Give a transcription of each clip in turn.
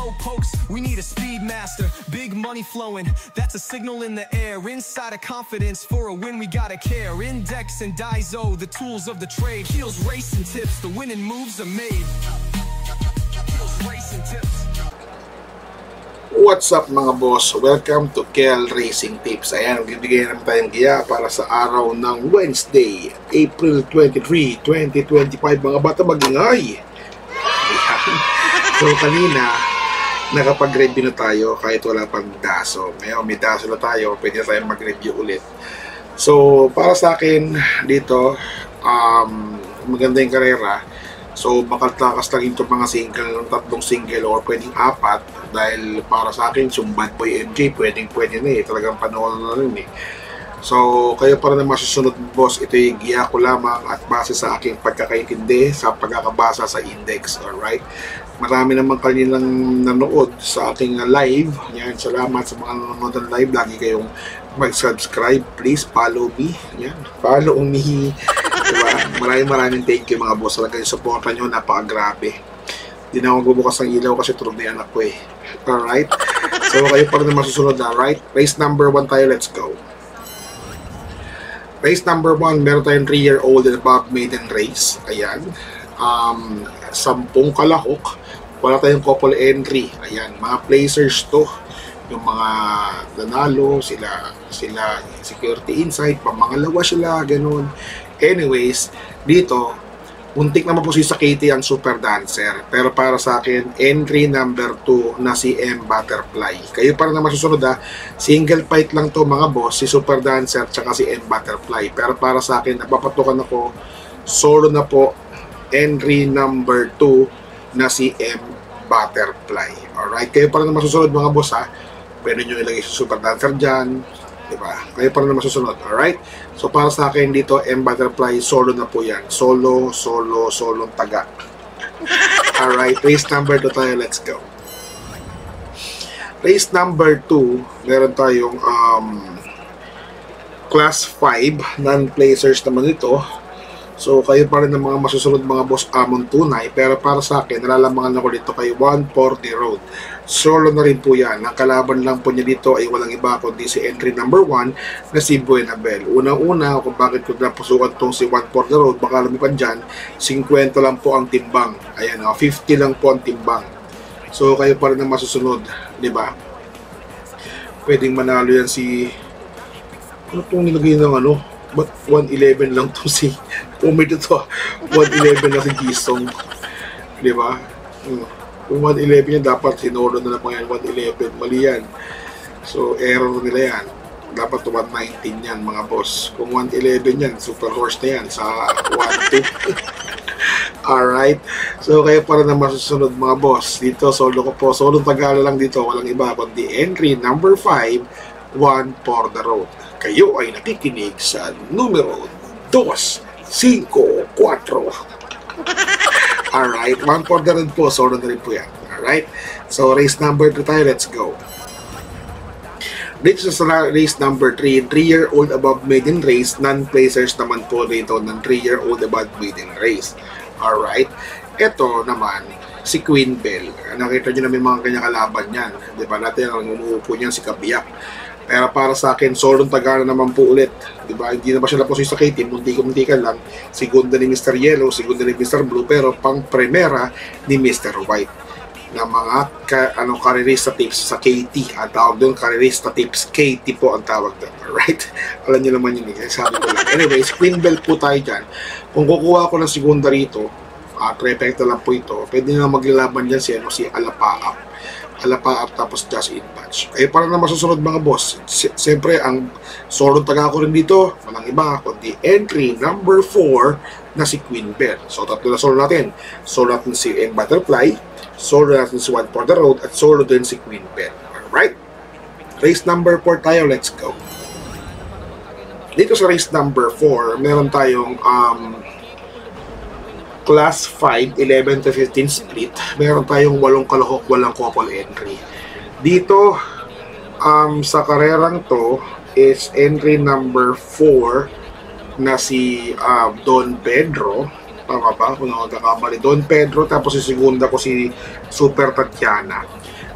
slow pokes, we need a speed master. Big money flowing, that's a signal in the air. Inside of confidence, for a win we gotta care. Index and Daiso, the tools of the trade. Heels, racing tips, the winning moves are made. Heels, racing tips. What's up mga boss? Welcome to Kel Racing Tips. Ayan, bibigyan naman tayong giya para sa araw ng Wednesday, April 23, 2025. Mga bata magingay. So kanina, nakapag-review na tayo kahit wala pang daso. Ngayon may daso na tayo, pwede na tayong mag-review ulit. So para sa akin dito, maganda yung karera. So makatakas lang ito mga single, ng tatlong single or pwedeng apat. Dahil para sa akin, yung Bad Boy MJ, pwede na eh. Talagang panahon na rin eh. So, kayo para na masusunod boss, ito yung giya ko lamang at base sa aking pagkakaintindi sa pagkakabasa sa index, alright? Marami naman kanilang nanood sa aking live. Yan, salamat sa mga nanonood ng live. Lagi kayong mag-subscribe. Please follow me. Yan, follow me. Diba? Maraming thank you mga boss. Talaga yung supportan nyo, napakagrabe. Hindi na ako bubukas ng ilaw kasi tulog na yan ako eh. Alright? So, kayo pa rin na masusunod na, right? Race number 1 tayo, let's go. Race number 1, meron tayong 3-year-old and above maiden race. Ayan. 10 kalahok. Wala tayong couple entry. Ayan, mga placers to. Yung mga nanalo, sila security insight, pamangalawa sila, ganun. Anyways, dito, untik naman po si sa Katie ang super dancer. Pero para sa akin, entry number 2 na si M Butterfly. Kayo para naman susunod ha. Single fight lang to mga boss, si super dancer tsaka si M Butterfly. Pero para sa akin, napapatukan ako, solo na po, entry number 2 na si M Butterfly. Alright, kayo para naman susunod mga boss ha. Pwede nyo ilagay si super dancer dyan. Diba? Kayo para naman susunod. Alright? So para sa akin dito, M Butterfly, solo na po yan. Solo taga. Alright, race number 2 tayo. Let's go. Race number 2, meron tayong class 5, non-placers naman ito. So kayo pa rin ng mga masusunod mga boss amon tunay. Pero para sa akin, nalalamangan ako dito kay 140 Road. Solo na rin po yan. Ang kalaban lang po niya dito ay walang iba kundi si entry number 1 na si Buenabel. Unang-una kung bakit ko napusukan tong si 140 Road, baka lumipan dyan, 50 lang po ang timbang. Ayan, 50 lang po ang timbang. So kayo pa rin ang masusunod, di ba? Pwedeng manalo yan si... Ano itong nilagay ng ano? Ba't 111 lang to si... Umid ito, 111 na si Jisong. Di ba? Kung 111 yan, dapat sinolo na naman yan 111. Mali yan. So, error nila yan. Dapat 119 yan, mga boss. Kung 111 yan, super horse na yan sa 12. Alright. So, kayo para na masusunod, mga boss. Dito, solo ko po. Solo Tagalo lang dito. Walang iba. Kundi entry number 5, 1 for the road. Kayo ay nakikinig sa numero 2, 5, 4. Alright, 1 for the road po, solo na rin po yan. Alright, so race number 2 tayo, let's go. Dito sa race number 3, 3-year-old above maiden race, non-placers naman po dito ng 3-year-old above maiden race. Alright, ito naman, si Queen Bell. Nakita nyo na may mga kanya kalaban yan. Diba natin ang umuupo niyan si Kabiyak. Pero para sa akin, solo Tagana naman po ulit. Diba? Hindi na ba siya naposi sa Katie? Munti-muntikan lang. Segunda ni Mr. Yellow, segunda ni Mr. Blue, pero pang primera ni Mr. White. Na mga karerista tips sa Katie. Ang tawag doon, karerista tips. Katie po ang tawag doon. Alright? Alam nyo naman yun. Sabi ko lang. Anyways, Queen Bell po tayo dyan. Kung kukuha ko ng segunda rito, trifecta lang po ito, pwede na maglalaban dyan si Alapaap. Tapos just in batch. Eh para na masusunod mga boss, siyempre ang solo taga ko rin dito, walang iba kundi entry number 4 na si Queen Bell. So tatlo na solo natin. Solo natin si M Butterfly, solo natin si 1 for the road, at solo din si Queen Bell. Alright? Race number 4 tayo, let's go. Dito sa race number 4, meron tayong class 5, 11 to 15 split. Meron tayong 8 kalahok, walang couple entry. Dito, sa karerang to, is entry number 4 na si Don Pedro. Tama ba? Kung nakagkakamali. Don Pedro, tapos si segunda ko si Super Tatiana.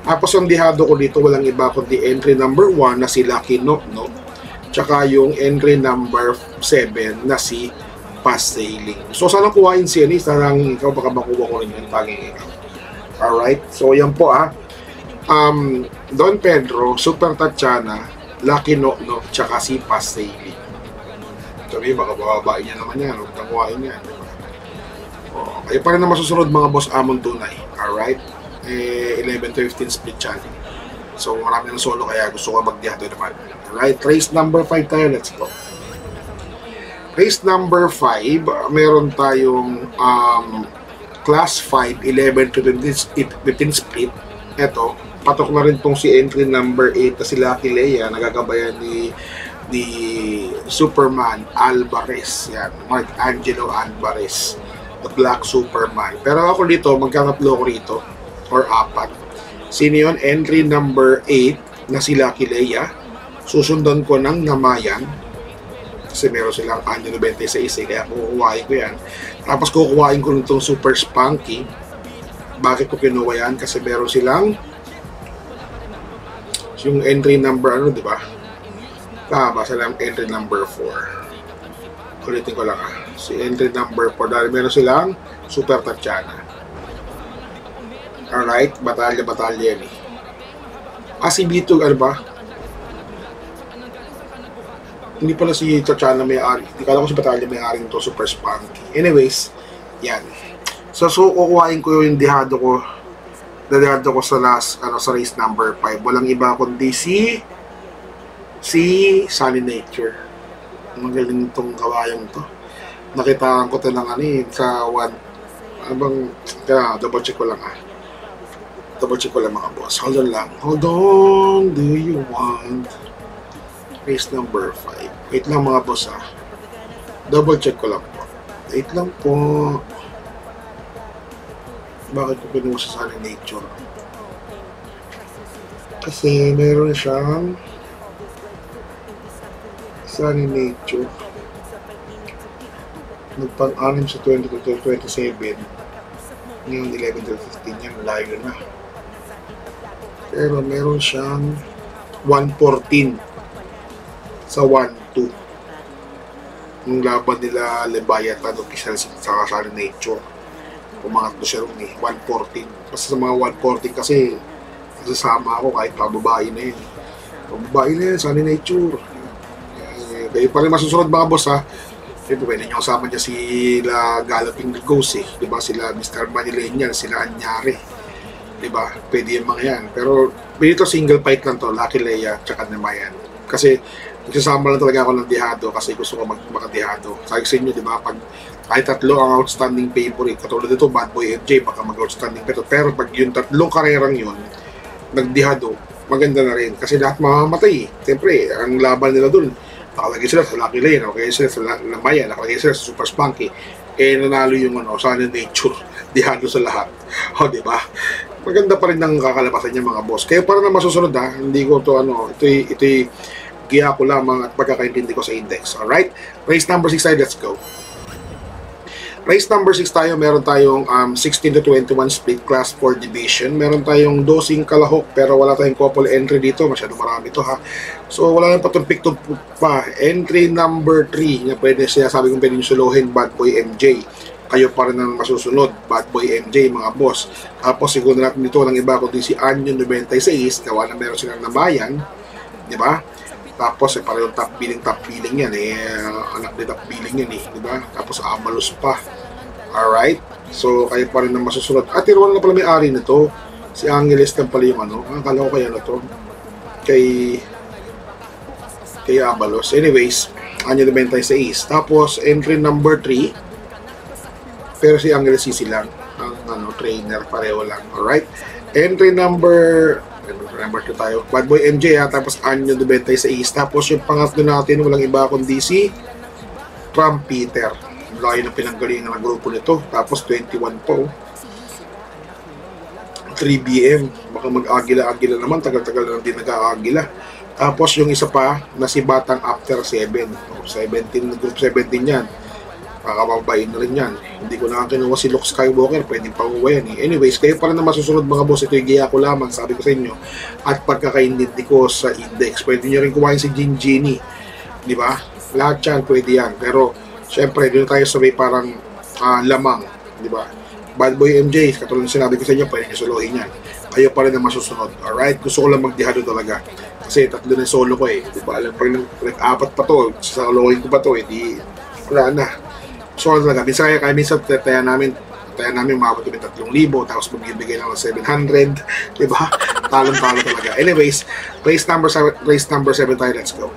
Tapos ang dihado ko dito, walang iba kundi entry number 1 na si Lucky No, no? Tsaka yung entry number 7 na si Pass Sailing. So, sana kuhain si Anis. Sanang ikaw, baka makuha ko rin yung tanging ikaw. Alright? So, yan po Don Pedro, Super Tatiana, Lucky No, no? Tsaka si Pass Sailing. Sabi, baka bababain niya naman yan. Huwag nang kuhain yan. Kayo pa rin na masusunod mga boss Amon tunay. Alright? 11 to 15 split channel. So marami ng solo kaya gusto ko magdihado naman. Alright? Race number 5 tayo. Let's go. Race number 5, meron tayong class 5, 11 to 15 split. Eto, patok na rin tong si entry number 8 na si Lucky Leia. Nagagabayan ni Superman Alvarez. Yan, Mark Angelo Alvarez, the Black Superman. Pero ako dito, magkakatlo ko rito or 4. Sino yun? Entry number 8 na si Lucky Leia. Susundan ko ng Namayan kasi meron silang Angelo 26 kaya kukuhain ko yan. Tapos kukuhain ko nitong Super Spunky. Bakit ko kinuha yan? Kasi meron silang yung entry number di ba? Tama, silang entry number 4. Ulitin ko lang si entry number 4 dahil meron silang Super Tatiana. Alright, batalya yan si B2 ba? Hindi pala si Tatiana may-ari. Hindi kala ko si batalya may-ari nito, Super Spunky. Anyways, yan. So kukuhain ko yung dihado ko sa last, sa race number 5. Walang iba kundi si Sunny Nature. Magaling itong kawayang to. Nakitaan ko ito ng sa 1. Double check ko lang mga boss. Hold on lang. Hold on. Do you want race number 5? Wait lang mga boss Double check ko lang po. Wait lang po. Bakit ko pinuha sa Sunny Nature? Kasi meron siyang Sunny Nature. Nagpang-anim sa 20 to 27. Ngayon 11 to 15 yan. Layo na. Pero meron siyang 114 sa 1-2. Yung laban nila Leviathan o Kisel sa Sunny Nature. Pumangat ko siya rin 114. Basta sa mga 114 kasi nasasama ako kahit pababae na yun. Pababae na yun, Sunny Nature. Kayo pa rin masusunod mga boss Siyempre pwede nyo kasama niya sila Galloping the Ghost diba? Sila Mr. Manilenial, sila Anyari, diba? Pwede yung mga yan. Pero dito single fight lang to, Lucky Leia tsaka Namayan. Kasi nagsasama lang talaga ako ng dihado kasi gusto ko makadihado. Sabi sa inyo, diba? Pag kahit tatlo ang outstanding favorite, katulad dito Bad Boy MJ, baka mag-outstanding pero pag yung tatlong karerang yun nagdihado, maganda na rin kasi lahat mamamatay. Siyempre, ang laban nila dun, nakalagay sila sa Lucky Leia, nakalagay sila sa Namayan, nakalagay sila sa Super Spunky, nanalo yung Sunny Nature, dihado sa lahat. Diba? Maganda pa rin ang kakalabasan niya mga boss. Kaya para na masusunod hindi ko to ito'y giya ko lamang at pagkakaintindi ko sa index. Alright? Race number 6 tayo, let's go. Race number 6 tayo, meron tayong 16 to 21 split class 4 division. Meron tayong dosing kalahok pero wala tayong couple entry dito. Masyado marami to So wala nang patumpik pa. Entry number 3 na pwede sabi kong pwede nyo suluhin, Bad Boy MJ. Kayo pa rin ang masusunod, Bad Boy MJ mga boss. Tapos siguro natin dito ng iba kundi si Anyo 96, gawa na meron silang Namayan, di ba? Tapos parehong top billing yan anak ni top billing yan di ba? Tapos Amalos pa. Alright? So kayo pa rin ang masusunod. At tiruan na pala may-ari nito. Si Angeles lang pala yung akala ko kaya to. Kay Amalos. Anyways, Anyo 96. Tapos entry number 3. Pero si Angeles lang ang trainer, pareho lang. Alright? Entry number 2 tayo. Bad Boy MJ tapos Anyo 96. Tapos yung pangatlo natin, walang iba kundi si Trump Peter. Layo ng pinanggalingan ng grupo nito. Tapos 21 po. 3BM. Baka mag-agila-agila naman. Tagal-tagal na din nag-aagila. Tapos yung isa pa na si Batang After 7. 17, group 17 yan. Kakababain na rin yan. Hindi ko na kinuha si Luke Skywalker, pwedeng panguha yan eh. Anyways, kayo pa rin na masusunod mga boss, ito yung giya ko lamang, sabi ko sa inyo. At pagkakaintindi ko sa index, pwede nyo rin kumain si Jin Genie. Di ba? Lahat yan, pwede yan. Pero, syempre, doon tayo sabay parang lamang. Di ba? Bad Boy MJ, katulad ng sinabi ko sa inyo, pwede nyo solohin yan. Kayo pa rin na masusunod. Alright? Gusto ko lang magdihado talaga. Kasi tatlo na solo ko eh. Di ba? Alam, pag nag-apat pa to, solohin ko pa to, di wala na. So talaga, minsan minsan taya namin umabot kami 3,000, tapos magbibigay lang ng 700, di ba? Talong-talo talaga. Anyways, race number 7 tayo, let's go.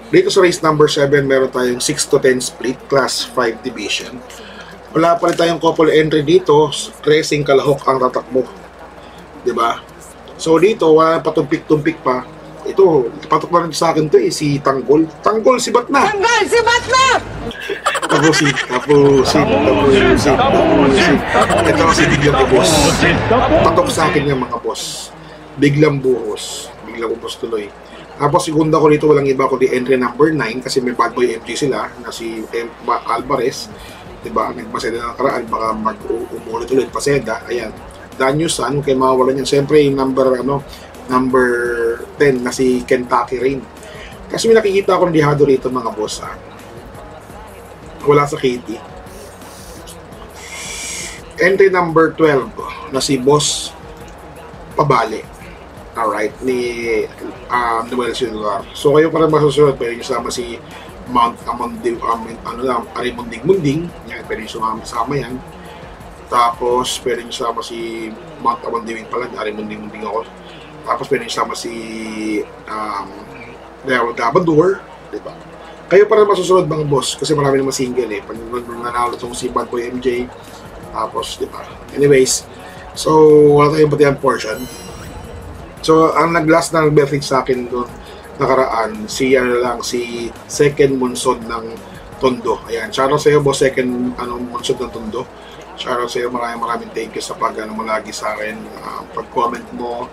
Dito sa race number 7, meron tayong 6 to 10 split, class 5 division. Wala pa rin tayong couple entry dito, racing kalahok ang tatakbo. Di ba? So dito, wala patumpik-tumpik pa. Ito, patok na rin sa akin to eh, si Tanggol. Tanggol, sibat na! Tanggol, sibat na! Tapusin. Ito kasi biglang buhos. Patok sa akin yung mga boss. Biglang buhos tuloy. Tapos segunda ko dito, walang iba kundi entry number 9 kasi may Bad Boy MG sila na si Alvarez. Diba? Nagpaseda na nakaraan, baka mag-umulit ulit paseda. Ayan. Danyusan, kaya mawawalan yan. Siyempre, yung number 10 na si Kentucky Rain. Kasi may nakikita akong dihado rito mga boss wala sa KT. Entry number 12 na si Boss Pabale. Alright, ni Noel Silvar. So kayo para masusunod, pwede nyo sama si Mount Arimunding-Munding. Yan, pwede nyo sama yan. Tapos pwede nyo sama si Mount Amandiwing pala, Arimunding-Munding ako. Tapos pwede sama si Dabador, diba? Kayo para masusunod mga boss kasi marami naman single eh. Pag nanalo itong si Bad Boy MJ, tapos diba? Anyways, so wala tayong batihan portion. So ang nag-last na nag-message sa akin doon nakaraan, si second Monson ng Tondo. Ayan, shoutout sa iyo boss, second Monson ng Tondo. Shoutout sa iyo, maraming thank you sa mo lagi sa akin, pag-comment mo.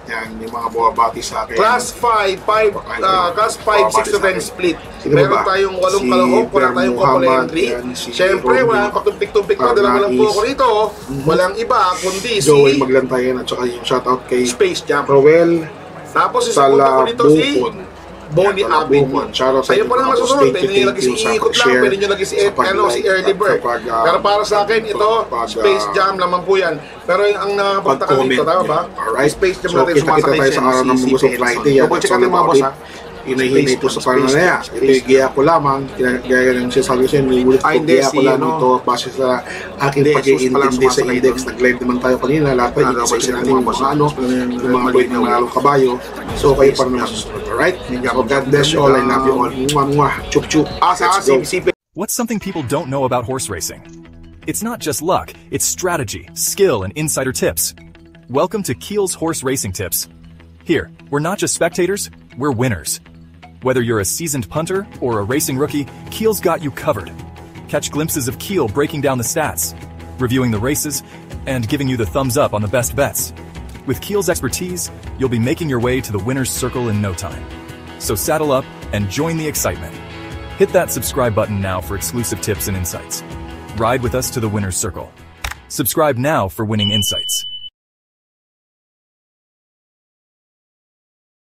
Yan, yung mga buwabati sa akin. Class 5, 6 to 10 split. Meron tayong 8 kalahok, wala tayong couple entry. Siyempre, wala kang patumpik-tumpik pa. Dala lang po ako rito. Walang iba, kundi si Joey Maglantayan at saka yung shoutout kay Space Jam. Rowell Tapos yung segunda ko dito si Bonnie Avenue. Kayo pa lang masusunod. Pwede nyo lagi si Iikot lang. Pwede nyo lagi si Early Bird. Pero para sa akin, ito, Space Jam lamang po yan. Pero ang nakapagtaka dito, tama ba? Space Jam natin sumasakay tayo sa araw ng Mundo Friday. Double check natin mga boss ha. Hinahinay po sa pananaya. Ito yung giya ko lamang. Gaya ng sinasabi ko siya, ulit po giya ko lamang ito base sa aking pag-iintindi sa index. Nag-live naman tayo kanina. Lahat tayo isa natin yung mga pwede ng mangalong kabayo. So kayo pa naman masusunod. Alright? So God bless you all. I love you all. Mwah. Chup chup. What's something people don't know about horse racing? It's not just luck, it's strategy, skill, and insider tips. Welcome to Keel's Horse Racing Tips. Here, we're not just spectators, we're winners. Whether you're a seasoned punter or a racing rookie, Keel's got you covered. Catch glimpses of Keel breaking down the stats, reviewing the races, and giving you the thumbs up on the best bets. With Keel's expertise, you'll be making your way to the winner's circle in no time. So saddle up and join the excitement. Hit that subscribe button now for exclusive tips and insights. Ride with us to the winner's circle. Subscribe now for winning insights.